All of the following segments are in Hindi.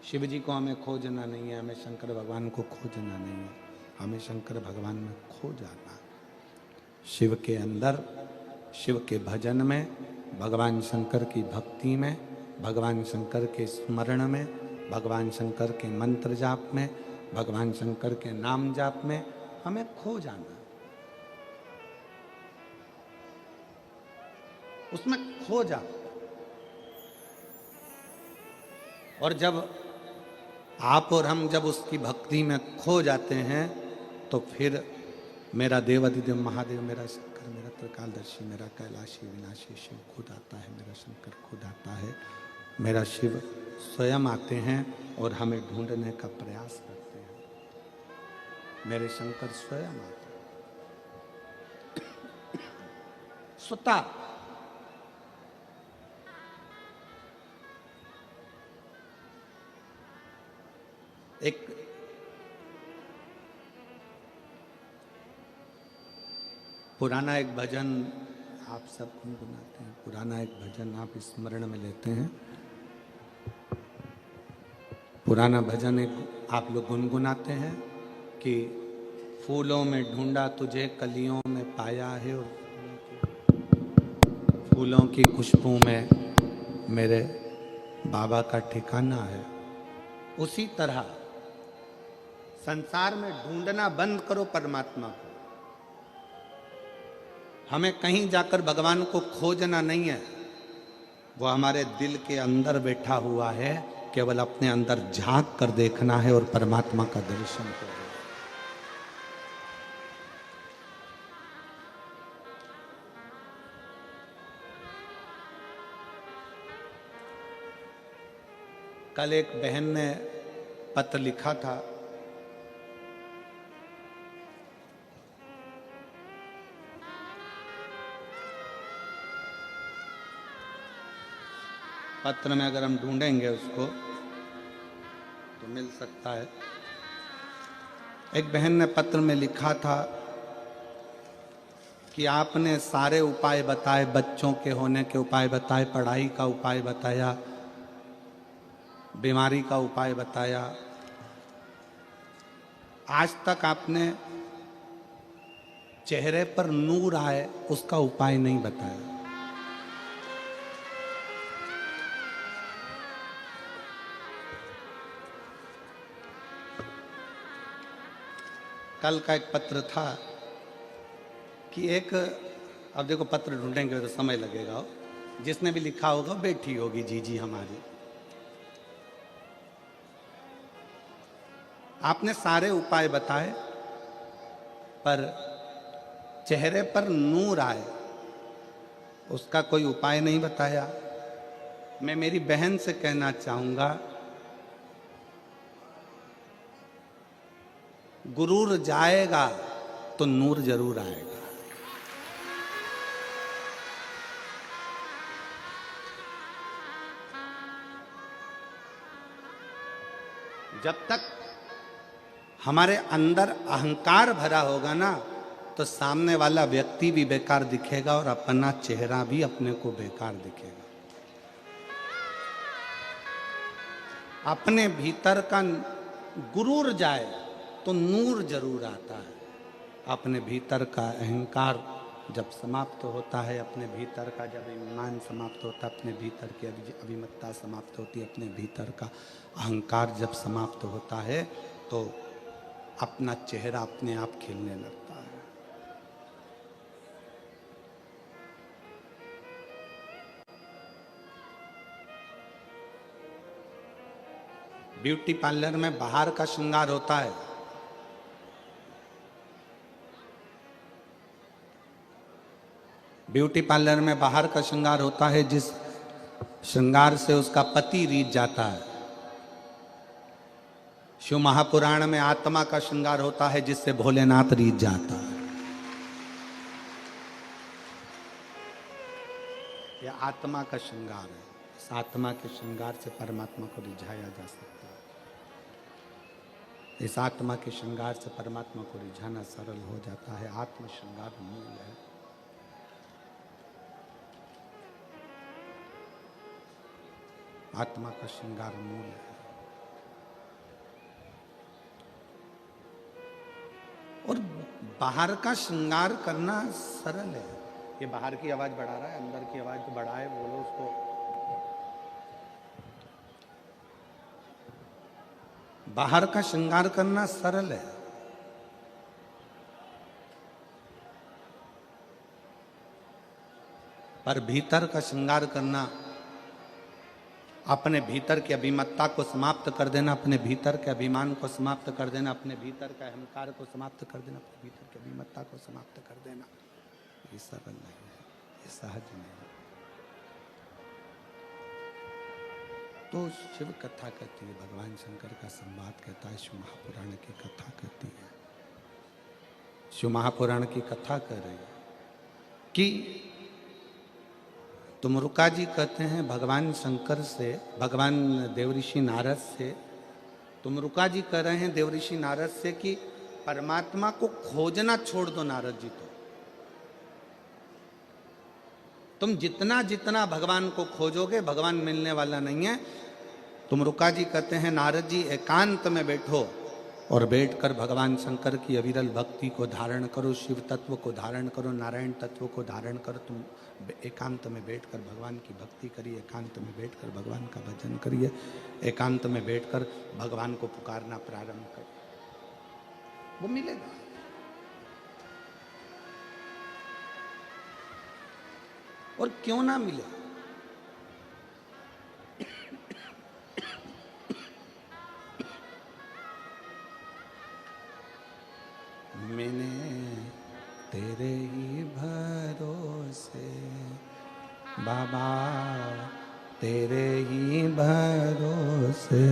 शिव जी को हमें खोजना नहीं है, हमें शंकर भगवान को खोजना नहीं है, हमें शंकर भगवान में खो जाना है। शिव के अंदर, शिव के भजन में, भगवान शंकर की भक्ति में, भगवान शंकर के स्मरण में, भगवान शंकर के मंत्र जाप में, भगवान शंकर के नाम जाप में हमें खो जाना, उसमें खो जाओ। और जब आप और हम जब उसकी भक्ति में खो जाते हैं तो फिर मेरा देवाधिदेव महादेव, मेरा शंकर, मेरा त्रिकालदर्शी, मेरा कैलाशी विनाशी शिव खुद आता है, मेरा शंकर खुद आता है, मेरा शिव स्वयं आते हैं और हमें ढूंढने का प्रयास करते हैं। मेरे शंकर स्वयं आते हैं स्वतः। एक पुराना एक भजन आप सब गुनगुनाते हैं, पुराना एक भजन आप स्मरण में लेते हैं, पुराना भजन एक आप लोग गुनगुनाते हैं कि फूलों में ढूंढा तुझे कलियों में पाया है, और फूलों की खुशबू में मेरे बाबा का ठिकाना है। उसी तरह संसार में ढूंढना बंद करो परमात्मा को। हमें कहीं जाकर भगवान को खोजना नहीं है, वो हमारे दिल के अंदर बैठा हुआ है, केवल अपने अंदर झांक कर देखना है और परमात्मा का दर्शन करना। कल एक बहन ने पत्र लिखा था, पत्र में अगर हम ढूंढेंगे उसको तो मिल सकता है। एक बहन ने पत्र में लिखा था कि आपने सारे उपाय बताए, बच्चों के होने के उपाय बताए, पढ़ाई का उपाय बताया, बीमारी का उपाय बताया, आज तक आपने चेहरे पर नूर आए उसका उपाय नहीं बताया। कल का एक पत्र था कि एक, अब देखो पत्र ढूंढेंगे तो समय लगेगा, जिसने भी लिखा होगा बैठी होगी जीजी हमारी। आपने सारे उपाय बताए पर चेहरे पर नूर आए उसका कोई उपाय नहीं बताया। मैं मेरी बहन से कहना चाहूंगा, गुरूर जाएगा तो नूर जरूर आएगा। जब तक हमारे अंदर अहंकार भरा होगा ना, तो सामने वाला व्यक्ति भी बेकार दिखेगा और अपना चेहरा भी अपने को बेकार दिखेगा। अपने भीतर का गुरूर जाए तो नूर जरूर आता है। अपने भीतर का अहंकार जब समाप्त होता है, अपने भीतर का जब ईमान समाप्त होता है, अपने भीतर की अभिमत्ता समाप्त होती है, अपने भीतर का अहंकार जब समाप्त होता है तो अपना चेहरा अपने आप खिलने लगता है। ब्यूटी पार्लर में बाहर का श्रृंगार होता है, ब्यूटी पार्लर में बाहर का श्रृंगार होता है जिस श्रृंगार से उसका पति रीझ जाता है। शिव महापुराण में आत्मा का श्रृंगार होता है जिससे भोलेनाथ रीझ जाता है। यह आत्मा का श्रृंगार है। इस आत्मा के श्रृंगार से परमात्मा को रिझाया जा सकता है। इस आत्मा के श्रृंगार से परमात्मा को रिझाना सरल हो जाता है। आत्म श्रृंगार मूल है। आत्मा का श्रृंगार मूल है। बाहर का श्रृंगार करना सरल है। ये बाहर की आवाज बढ़ा रहा है, अंदर की आवाज तो बढ़ाए, बोलो उसको। बाहर का श्रृंगार करना सरल है, पर भीतर का श्रृंगार करना, अपने भीतर की अभिमत्ता को समाप्त कर देना, अपने भीतर के अभिमान को समाप्त कर देना, अपने भीतर के अहंकार को समाप्त कर देना, अपने भीतर की अभिमत्ता को समाप्त कर देना, ये सरल नहीं है, ये सहज नहीं है। तो शिव कथा कहती है, भगवान शंकर का संवाद कहता है, शिव महापुराण की कथा कहती है। शिव महापुराण की कथा कह रही है कि तुमरुका जी कहते हैं भगवान शंकर से, भगवान देवऋषि नारद से, तुमरुका जी कह रहे हैं देवऋषि नारद से कि परमात्मा को खोजना छोड़ दो नारद जी। तो तुम जितना जितना भगवान को खोजोगे भगवान मिलने वाला नहीं है। तुमरुका जी कहते हैं नारद जी एकांत में बैठो और बैठकर भगवान शंकर की अविरल भक्ति को धारण करो, शिव तत्व को धारण करो, नारायण तत्व को धारण करो। तुम एकांत में बैठकर भगवान की भक्ति करिए, एकांत में बैठकर भगवान का भजन करिए, एकांत में बैठकर भगवान को पुकारना प्रारंभ करिए, वो मिलेगा। और क्यों ना मिले, मैंने तेरे ही भरोसे बाबा, तेरे ही भरोसे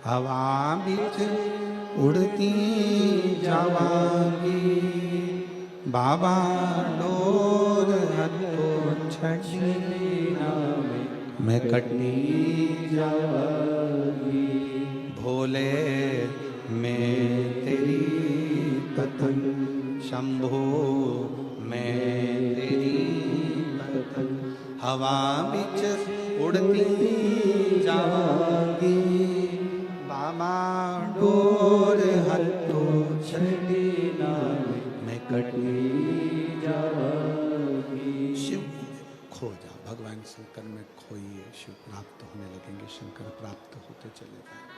हवा बिच उड़ती जावांगी बाबा, डोर हथो छड़ी मैं कटनी जावांगी, भोले मैं तेरी पतंग, शंभो मैं तेरी पतंग, हवा बिच उड़ती जावांगी बाबा, डोर हथो छड़ी मैं कटनी जावांगी। शिव खो जाओ, भगवान शंकर में खोइए, शिव प्राप्त होने लगेंगे, शंकर प्राप्त होते चले जाएंगे।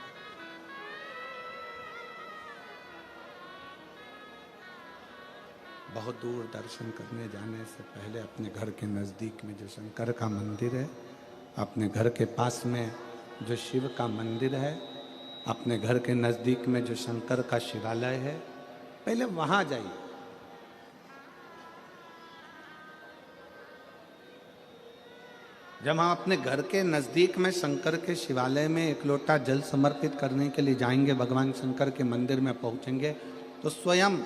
बहुत दूर दर्शन करने जाने से पहले अपने घर के नज़दीक में जो शंकर का मंदिर है, अपने घर के पास में जो शिव का मंदिर है, अपने घर के नज़दीक में जो शंकर का शिवालय है, पहले वहाँ जाइए। जब हम अपने घर के नज़दीक में शंकर के शिवालय में एक लोटा जल समर्पित करने के लिए जाएंगे, भगवान शंकर के मंदिर में पहुँचेंगे, तो स्वयं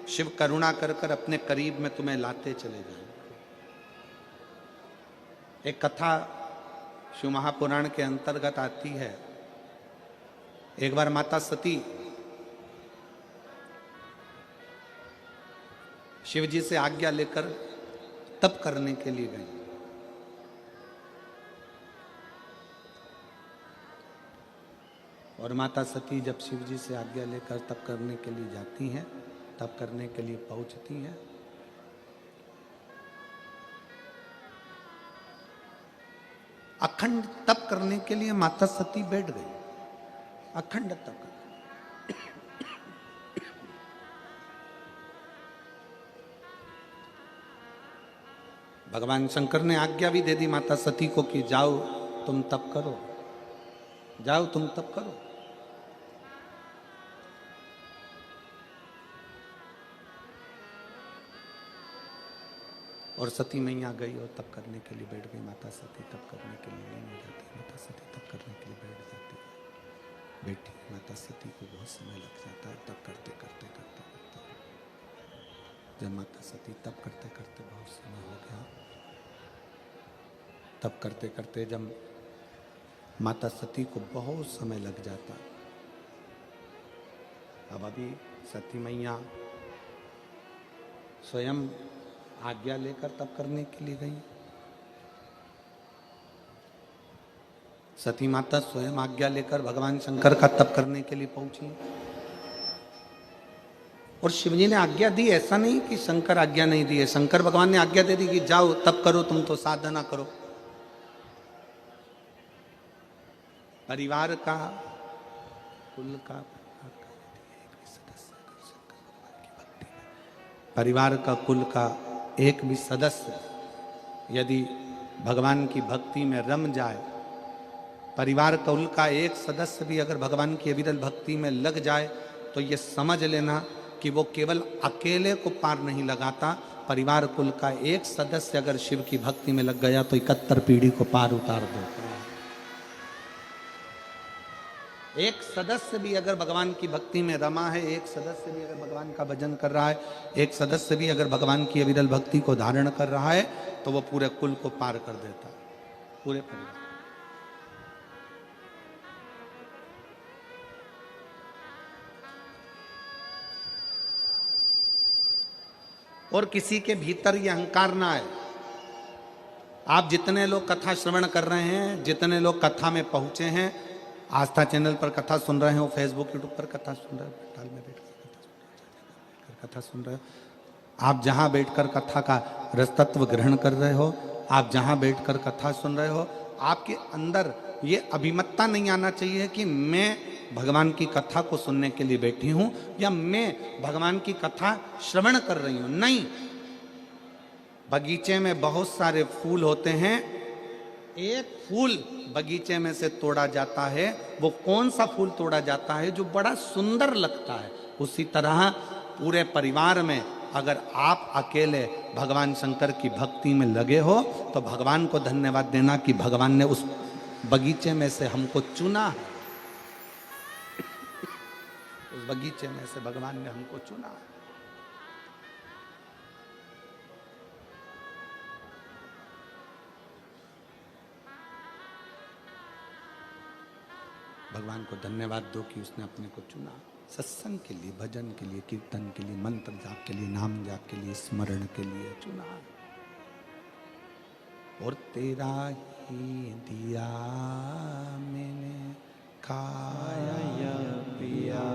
शिव करुणा कर कर अपने करीब में तुम्हें लाते चले जाएंगे। एक कथा शिव महापुराण के अंतर्गत आती है। एक बार माता सती शिव जी से आज्ञा लेकर तप करने के लिए गई। और माता सती जब शिव जी से आज्ञा लेकर तप करने के लिए जाती हैं, तप करने के लिए पहुंचती हैं, अखंड तप करने के लिए माता सती बैठ गई, अखंड तप। भगवान शंकर ने आज्ञा भी दे दी माता सती को कि जाओ तुम तप करो, जाओ तुम तप करो। और सती मैया गई और तप करने के लिए बैठ गई। माता सती तप करने के लिए नहीं जाती, माता सती तप करने के लिए बैठ जाती है। बैठी माता सती को बहुत समय लग जाता है तप करते करते करते करते। जब माता सती तप करते करते बहुत समय हो गया, तप करते करते जब माता सती को बहुत समय लग जाता, अब अभी सती मैया स्वयं आज्ञा लेकर तप करने के लिए गई। सती माता स्वयं आज्ञा लेकर भगवान शंकर का तप करने के लिए पहुंची। और शिवजी ने आज्ञा दी, ऐसा नहीं कि शंकर आज्ञा नहीं दी है, शंकर भगवान ने आज्ञा दे दी कि जाओ तब करो, तुम तो साधना करो। परिवार का, कुल का, परिवार का, कुल का एक भी सदस्य यदि भगवान की भक्ति में रम जाए, परिवार कुल का एक सदस्य भी अगर भगवान की अविरल भक्ति में लग जाए, तो ये समझ लेना कि वो केवल अकेले को पार नहीं लगाता, परिवार कुल का एक सदस्य अगर शिव की भक्ति में लग गया तो 71 पीढ़ी को पार उतार देता है। एक सदस्य भी अगर भगवान की भक्ति में रमा है, एक सदस्य भी अगर भगवान का भजन कर रहा है, एक सदस्य भी अगर भगवान की अविरल भक्ति को धारण कर रहा है, तो वो पूरे कुल को पार कर देता है, पूरे परिवार। और किसी के भीतर ये अहंकार ना आए। आप जितने लोग कथा श्रवण कर रहे हैं, जितने लोग कथा में पहुंचे हैं, आस्था चैनल पर कथा सुन रहे हो, फेसबुक यूट्यूब पर कथा सुन रहे हो, टाल में बैठ कथा सुन रहे हो, आप जहां बैठकर कथा का रसतत्व ग्रहण कर रहे हो, आप जहां बैठकर कथा सुन रहे हो, आपके अंदर ये अभिमतता नहीं आना चाहिए कि मैं भगवान की कथा को सुनने के लिए बैठी हूं या मैं भगवान की कथा श्रवण कर रही हूं। नहीं, बगीचे में बहुत सारे फूल होते हैं, एक फूल बगीचे में से तोड़ा जाता है, वो कौन सा फूल तोड़ा जाता है? जो बड़ा सुंदर लगता है। उसी तरह पूरे परिवार में अगर आप अकेले भगवान शंकर की भक्ति में लगे हो, तो भगवान को धन्यवाद देना कि भगवान ने उस बगीचे में से हमको चुना है। उस बगीचे में से भगवान ने हमको चुना है। भगवान को धन्यवाद दो कि उसने अपने को चुना, सत्संग के लिए, भजन के लिए, कीर्तन के लिए, मंत्र जाप के लिए, नाम जाप के लिए, स्मरण के लिए चुना। और तेरा ही दिया मैंने खाया पिया,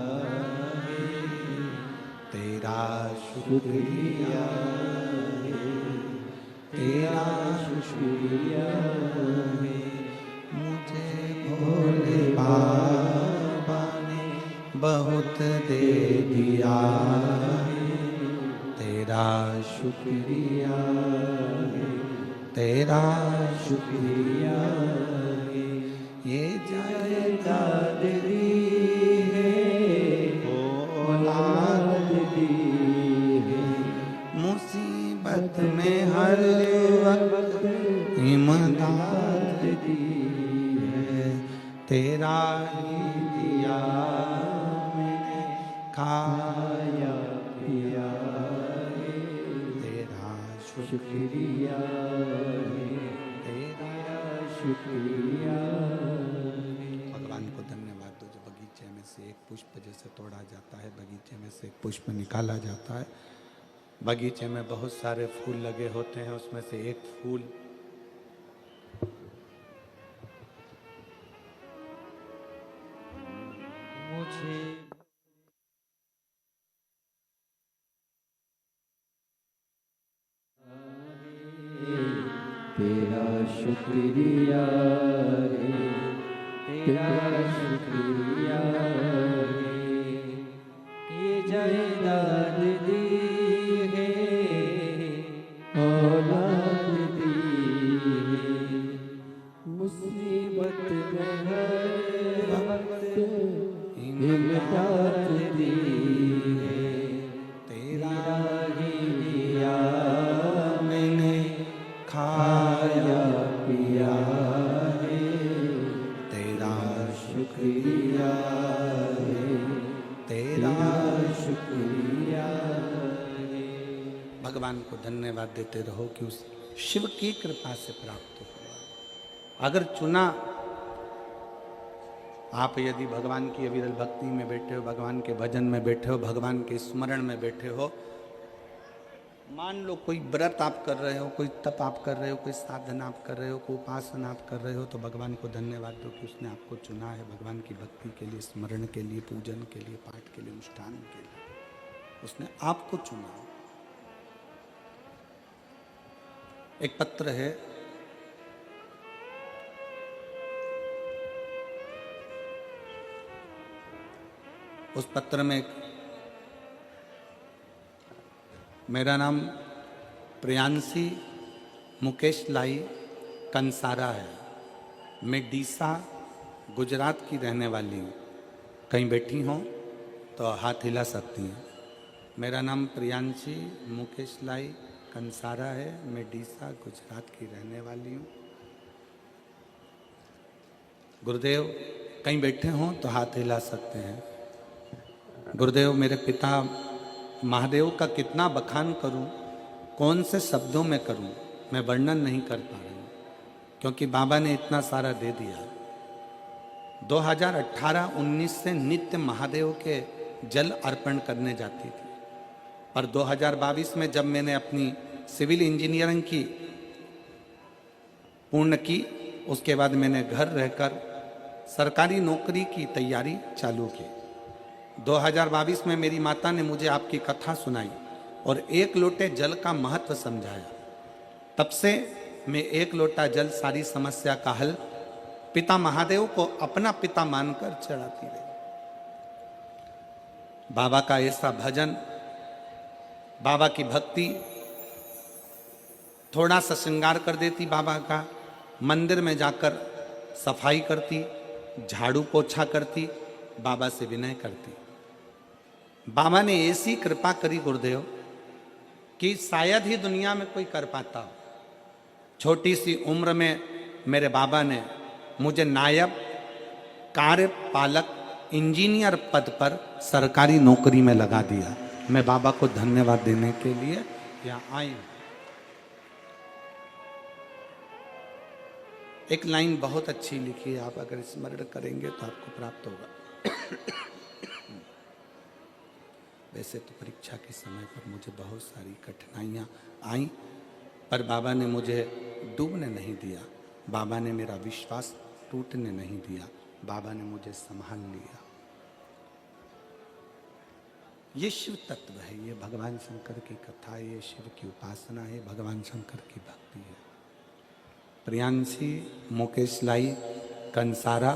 तेरा शुक्रिया, तेरा शुक्रिया, मुझे भोले बाबा ने बहुत दे दिया, तेरा शुक्रिया, तेरा शुक्रिया, ये जायदाद दी है, औलाद दी है, मुसीबत में हर वक्त इमदाद दी है, तेरा ही दिया मैंने खाया पिया, तेरा शुक्रिया, तेरा शुक्रिया। भगवान को धन्यवाद दो। जो बगीचे में से एक पुष्प जैसे तोड़ा जाता है, बगीचे में से एक पुष्प निकाला जाता है, बगीचे में बहुत सारे फूल लगे होते हैं, उसमें से एक फूल मुझे तेरा शुक्रिया रे, तेरा शुक्रिया रे, ये जायदाद दी है, औलाद दी है, मुसीबत में हर वक्त इमदाद दी है, तेरा ही दिया मैंने खाया पिया है, तेरा शुक्रिया है, तेरा शुक्रिया है। भगवान को धन्यवाद देते रहो कि उस शिव की कृपा से प्राप्त हुआ। अगर चुना, आप यदि भगवान की अविरल भक्ति में बैठे हो, भगवान के भजन में बैठे हो, भगवान के स्मरण में बैठे हो, मान लो कोई व्रत आप कर रहे हो, कोई तप आप कर रहे हो, कोई साधना आप कर रहे हो, कोई उपासना आप कर रहे हो, तो भगवान को धन्यवाद दो कि उसने आपको चुना है भगवान की भक्ति के लिए, स्मरण के लिए, पूजन के लिए, पाठ के लिए, अनुष्ठान के लिए। उसने आपको चुना। एक पत्र है, उस पत्र में मेरा नाम प्रियांशी मुकेश लाई कंसारा है, मैं डीसा गुजरात की रहने वाली हूँ। कहीं बैठी हों तो हाथ हिला सकती हैं। मेरा नाम प्रियांशी मुकेश लाई कंसारा है, मैं डीसा गुजरात की रहने वाली हूँ। गुरुदेव कहीं बैठे हों तो हाथ हिला सकते हैं। गुरुदेव मेरे पिता महादेव का कितना बखान करूं, कौन से शब्दों में करूं, मैं वर्णन नहीं कर पा रही हूं, क्योंकि बाबा ने इतना सारा दे दिया। 2018-19 से नित्य महादेव के जल अर्पण करने जाती थी, पर 2022 में जब मैंने अपनी सिविल इंजीनियरिंग की पूर्ण की, उसके बाद मैंने घर रहकर सरकारी नौकरी की तैयारी चालू की। 2022 में मेरी माता ने मुझे आपकी कथा सुनाई और एक लोटे जल का महत्व समझाया। तब से मैं एक लोटा जल सारी समस्या का हल पिता महादेव को अपना पिता मानकर चढ़ाती रही। बाबा का ऐसा भजन, बाबा की भक्ति थोड़ा सा श्रृंगार कर देती बाबा का, मंदिर में जाकर सफाई करती, झाड़ू पोछा करती, बाबा से विनय करती। बाबा ने ऐसी कृपा करी गुरुदेव कि शायद ही दुनिया में कोई कर पाता हो। छोटी सी उम्र में मेरे बाबा ने मुझे नायब कार्यपालक इंजीनियर पद पर सरकारी नौकरी में लगा दिया। मैं बाबा को धन्यवाद देने के लिए यहाँ आई हूँ। एक लाइन बहुत अच्छी लिखी है, आप अगर स्मरण करेंगे तो आपको प्राप्त होगा। वैसे तो परीक्षा के समय पर मुझे बहुत सारी कठिनाइयाँ आई, पर बाबा ने मुझे डूबने नहीं दिया, बाबा ने मेरा विश्वास टूटने नहीं दिया, बाबा ने मुझे संभाल लिया। ये शिव तत्व है, ये भगवान शंकर की कथा है, ये शिव की उपासना है, भगवान शंकर की भक्ति है। प्रियांशी मुकेश लाई कंसारा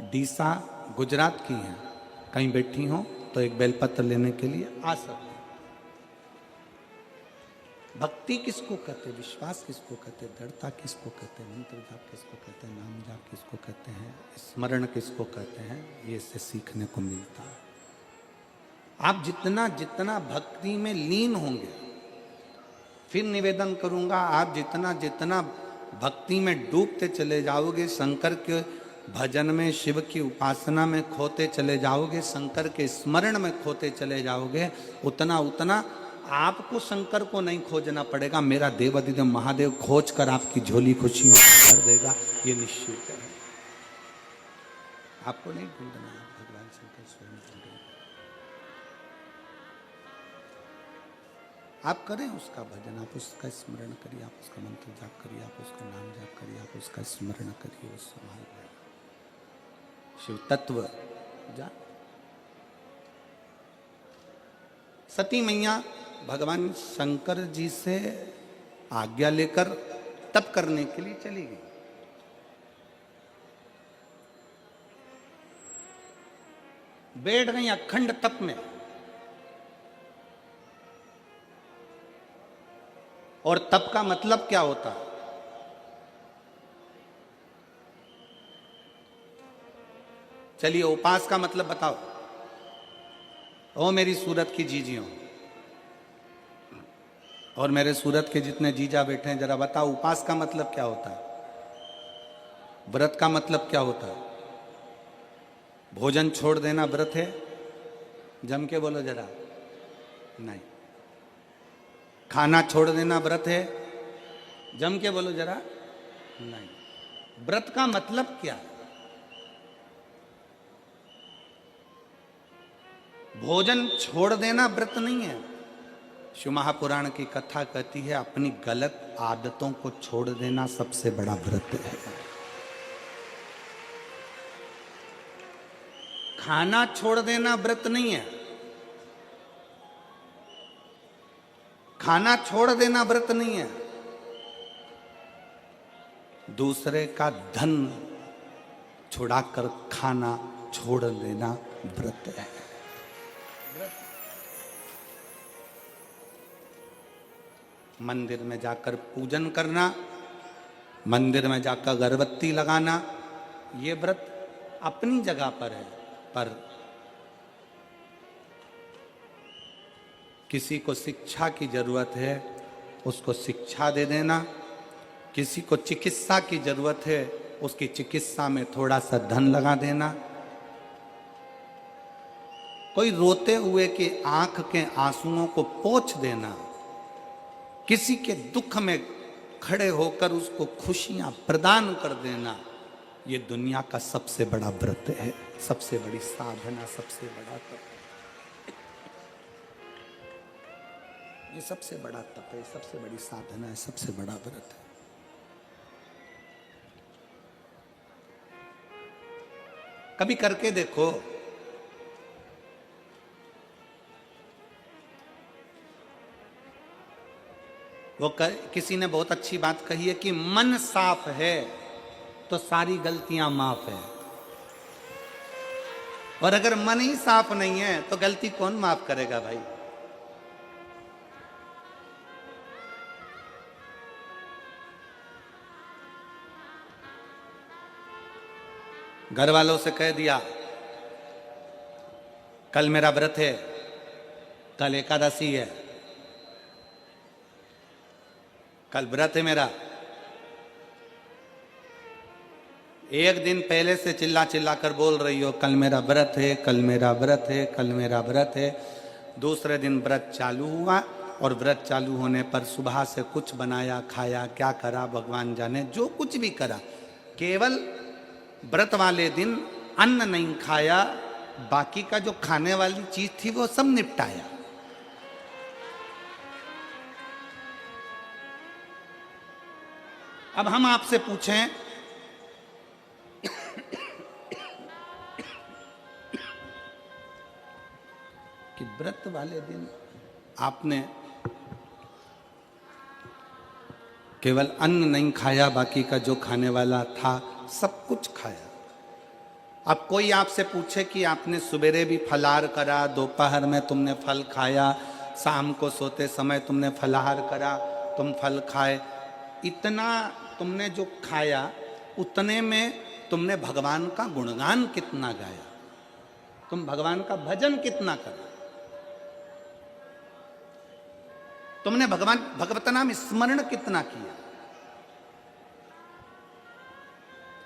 डीसा गुजरात की हैं, कहीं बैठी हों तो एक बेलपत्र लेने के लिए आ सकते हैं। भक्ति किसको कहते हैं, विश्वास किसको कहते हैं, दृढ़ता किसको कहते हैं, मंत्र जाप किसको कहते हैं, नाम जाप किसको कहते हैं, स्मरण किसको कहते हैं, ये इससे सीखने को मिलता है। आप जितना जितना भक्ति में लीन होंगे, फिर निवेदन करूंगा, आप जितना जितना भक्ति में डूबते चले जाओगे, शंकर के भजन में, शिव की उपासना में खोते चले जाओगे, शंकर के स्मरण में खोते चले जाओगे, उतना उतना आपको शंकर को नहीं खोजना पड़ेगा, मेरा देवाधिदेव महादेव खोज कर आपकी झोली खुशियों भर देगा, ये निश्चित है। आपको नहीं ढूंढना, भगवान शंकर स्वयं ढूंढेंगे। आप करें उसका भजन, आप उसका स्मरण करिए, आप उसका मंत्र जाप करिए, आप उसका नाम जाप करिए, आप उसका स्मरण करिए, वो संभाल लेगा। शिव तत्व जा। सती मैया भगवान शंकर जी से आज्ञा लेकर तप करने के लिए चली गई। बैठ गई अखंड तप में, और तप का मतलब क्या होता है? चलिए उपास का मतलब बताओ। ओ मेरी सूरत की जीजियों और मेरे सूरत के जितने जीजा बैठे हैं, जरा बताओ उपास का मतलब क्या होता है? व्रत का मतलब क्या होता है? भोजन छोड़ देना व्रत है? जम के बोलो जरा। नहीं। खाना छोड़ देना व्रत है? जम के बोलो जरा। नहीं। व्रत का मतलब क्या है? भोजन छोड़ देना व्रत नहीं है। शिव महापुराण की कथा कहती है अपनी गलत आदतों को छोड़ देना सबसे बड़ा व्रत है। खाना छोड़ देना व्रत नहीं है। खाना छोड़ देना व्रत नहीं है, दूसरे का धन छुड़ाकर खाना छोड़ देना व्रत है। मंदिर में जाकर पूजन करना, मंदिर में जाकर अगरबत्ती लगाना, ये व्रत अपनी जगह पर है, पर किसी को शिक्षा की जरूरत है उसको शिक्षा दे देना, किसी को चिकित्सा की जरूरत है उसकी चिकित्सा में थोड़ा सा धन लगा देना, कोई रोते हुए के आंख के आंसुओं को पोंछ देना, किसी के दुख में खड़े होकर उसको खुशियां प्रदान कर देना, ये दुनिया का सबसे बड़ा व्रत है, सबसे बड़ी साधना, सबसे बड़ा तप। ये सबसे बड़ा तप है, सबसे बड़ी साधना है, सबसे बड़ा व्रत है। कभी करके देखो। किसी ने बहुत अच्छी बात कही है कि मन साफ है तो सारी गलतियां माफ है, और अगर मन ही साफ नहीं है तो गलती कौन माफ करेगा भाई। घर वालों से कह दिया कल मेरा व्रत है, कल एकादशी है, कल व्रत है मेरा। एक दिन पहले से चिल्ला चिल्ला कर बोल रही हो कल मेरा व्रत है, कल मेरा व्रत है, कल मेरा व्रत है। दूसरे दिन व्रत चालू हुआ और व्रत चालू होने पर सुबह से कुछ बनाया खाया, क्या करा भगवान जाने, जो कुछ भी करा, केवल व्रत वाले दिन अन्न नहीं खाया, बाकी का जो खाने वाली चीज थी वो सब निपटाया। अब हम आपसे पूछें कि व्रत वाले दिन आपने केवल अन्न नहीं खाया, बाकी का जो खाने वाला था सब कुछ खाया। अब कोई आपसे पूछे कि आपने सवेरे भी फलाहार करा, दोपहर में तुमने फल खाया, शाम को सोते समय तुमने फलाहार करा, तुम फल खाए, इतना तुमने जो खाया उतने में तुमने भगवान का गुणगान कितना गाया, तुम भगवान का भजन कितना करा, तुमने भगवत नाम स्मरण कितना किया,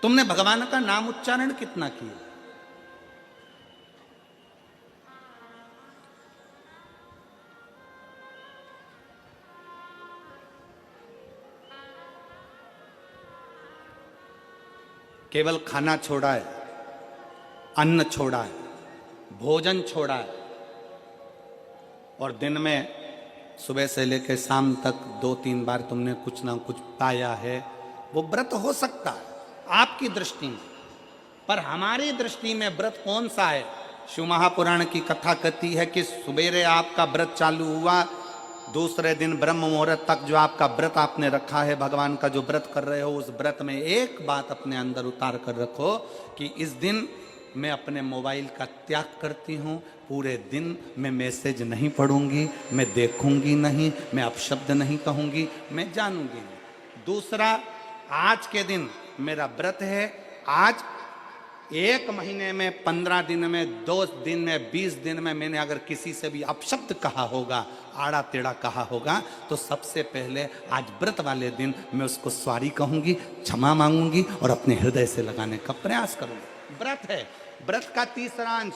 तुमने भगवान का नाम उच्चारण कितना किया। केवल खाना छोड़ा है, अन्न छोड़ा है, भोजन छोड़ा है, और दिन में सुबह से लेकर शाम तक 2-3 बार तुमने कुछ ना कुछ पाया है, वो व्रत हो सकता है आपकी दृष्टि में, पर हमारी दृष्टि में व्रत कौन सा है। शिव महापुराण की कथा कहती है कि सुबेरे आपका व्रत चालू हुआ, दूसरे दिन ब्रह्म मुहूर्त तक जो आपका व्रत आपने रखा है, भगवान का जो व्रत कर रहे हो, उस व्रत में एक बात अपने अंदर उतार कर रखो कि इस दिन मैं अपने मोबाइल का त्याग करती हूँ, पूरे दिन मैं मैसेज नहीं पढ़ूंगी, मैं देखूंगी नहीं, मैं अपशब्द नहीं कहूंगी, मैं जानूंगी नहीं। दूसरा, आज के दिन मेरा व्रत है, आज 1 महीने में, 15 दिन में, 2 दिन में, 20 दिन में मैंने अगर किसी से भी अपशब्द कहा होगा, आड़ा टेढ़ा कहा होगा, तो सबसे पहले आज व्रत वाले दिन मैं उसको सॉरी कहूंगी, क्षमा मांगूंगी और अपने हृदय से लगाने का प्रयास करूंगी। व्रत है, व्रत का तीसरा अंश,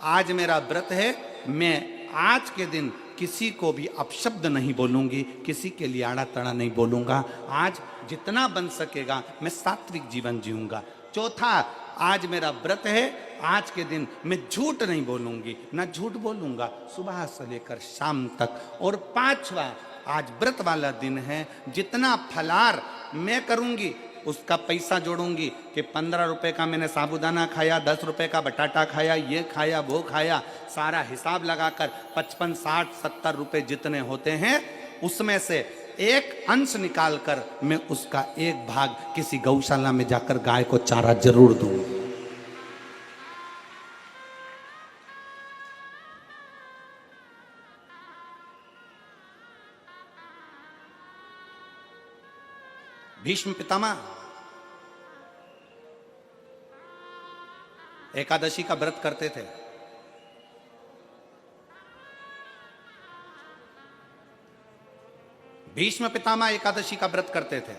आज मेरा व्रत है, मैं आज के दिन किसी को भी अपशब्द नहीं बोलूंगी, किसी के लिए आड़ा तड़ा नहीं बोलूंगा, आज जितना बन सकेगा मैं सात्विक जीवन जीऊंगा। चौथा, आज मेरा व्रत है, आज के दिन मैं झूठ नहीं बोलूंगी, ना झूठ बोलूंगा सुबह से लेकर शाम तक। और 5वां, आज व्रत वाला दिन है, जितना फलाहार मैं करूंगी उसका पैसा जोड़ूंगी कि 15 रुपए का मैंने साबूदाना खाया, 10 रुपए का बटाटा खाया, ये खाया, वो खाया, सारा हिसाब लगाकर 55, 60, 70 रुपए जितने होते हैं उसमें से एक अंश निकालकर मैं उसका एक भाग किसी गौशाला में जाकर गाय को चारा जरूर दूंगा। भीष्म पितामह एकादशी का व्रत करते थे। भीष्म पितामह एकादशी का व्रत करते थे।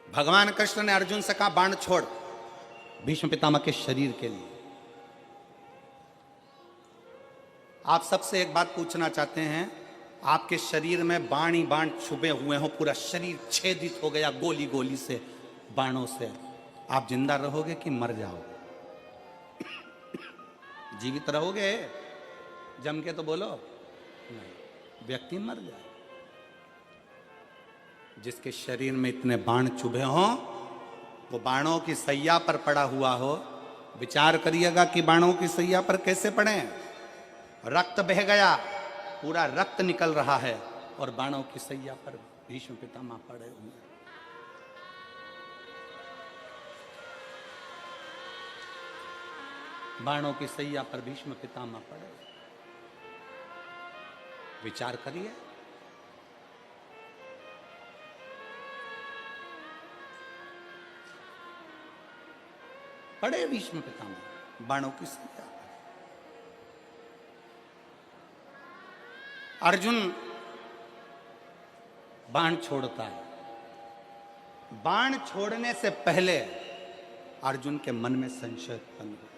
भगवान कृष्ण ने अर्जुन से कहा बाण छोड़, भीष्म पितामह के शरीर के लिए। आप सबसे एक बात पूछना चाहते हैं, आपके शरीर में बाण ही बाण छुपे हुए हो, पूरा शरीर छेदित हो गया गोली गोली से, बाणों से, आप जिंदा रहोगे कि मर जाओगे? जीवित रहोगे? जम के तो बोलो नहीं, व्यक्ति मर जाए। जिसके शरीर में इतने बाण चुभे हों, वो बाणों की सैया पर पड़ा हुआ हो, विचार करिएगा कि बाणों की सैया पर कैसे पड़े। रक्त बह गया, पूरा रक्त निकल रहा है और बाणों की सैया पर भीष्म पितामह पड़े हुए। बाणों की सैया पर भीष्म पितामह पड़े। विचार करिए। पड़े भीष्म पितामह बाणों की सैया। अर्जुन बाण छोड़ता है। बाण छोड़ने से पहले अर्जुन के मन में संशय उत्पन्न हो गया।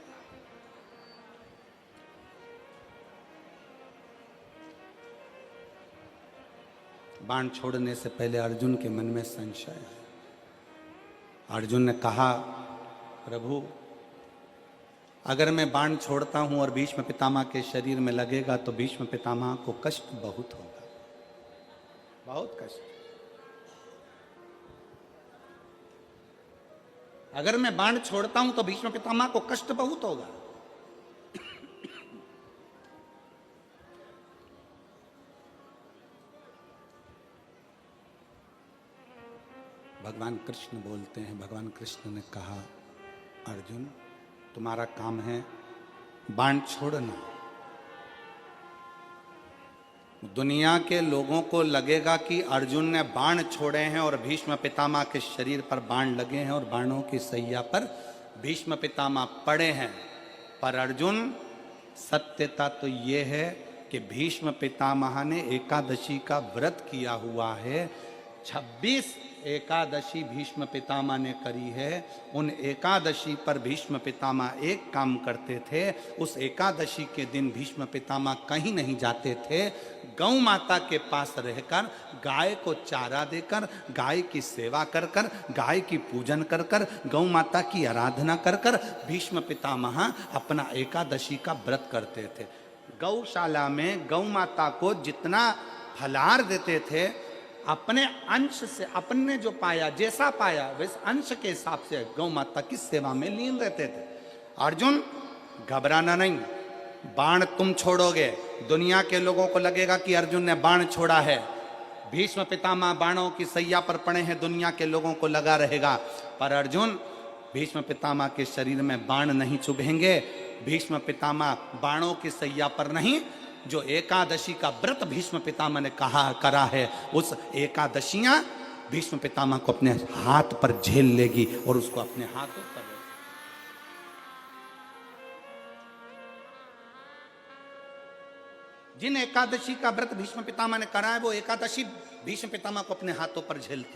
बाण छोड़ने से पहले अर्जुन के मन में संशय है। अर्जुन ने कहा प्रभु, अगर मैं बाण छोड़ता हूं और भीष्म पितामह के शरीर में लगेगा तो भीष्म पितामह को कष्ट बहुत होगा, बहुत कष्ट। अगर मैं बाण छोड़ता हूं तो भीष्म पितामह को कष्ट बहुत होगा। भगवान कृष्ण बोलते हैं, भगवान कृष्ण ने कहा अर्जुन, तुम्हारा काम है बाण छोड़ना। दुनिया के लोगों को लगेगा कि अर्जुन ने बाण छोड़े हैं और भीष्म पितामह के शरीर पर बाण लगे हैं और बाणों की सैया पर भीष्म पितामह पड़े हैं। पर अर्जुन, सत्यता तो ये है कि भीष्म पितामह ने एकादशी का व्रत किया हुआ है। 26 एकादशी भीष्म पितामह ने करी है। उन एकादशी पर भीष्म पितामह एक काम करते थे। उस एकादशी के दिन भीष्म पितामह कहीं नहीं जाते थे। गौ माता के पास रहकर, गाय को चारा देकर, गाय की सेवा कर कर, गाय की पूजन कर कर, गौ माता की आराधना कर कर भीष्म पितामह अपना एकादशी का व्रत करते थे। गौशाला में गौ माता को जितना फलाहार देते थे, अपने अंश से, अपने जो पाया, जैसा पाया वैसे अंश के हिसाब से गौ माता की सेवा में लीन रहते थे। अर्जुन, घबराना नहीं। बाण तुम छोड़ोगे, दुनिया के लोगों को लगेगा कि अर्जुन ने बाण छोड़ा है। भीष्म पितामह बाणों की सैया पर पड़े हैं, दुनिया के लोगों को लगा रहेगा। पर अर्जुन, भीष्म पितामह के शरीर में बाण नहीं चुभेंगे। भीष्म पितामह बाणों की सैया पर नहीं, जो एकादशी का व्रत भीष्म पितामह ने करा है, उस एकादशियां भीष्म पितामह को अपने हाथ पर झेल लेगी और उसको अपने हाथों पर। जिन एकादशी का व्रत भीष्म पितामह ने करा है, वो एकादशी भीष्म पितामह को अपने हाथों पर झेलती।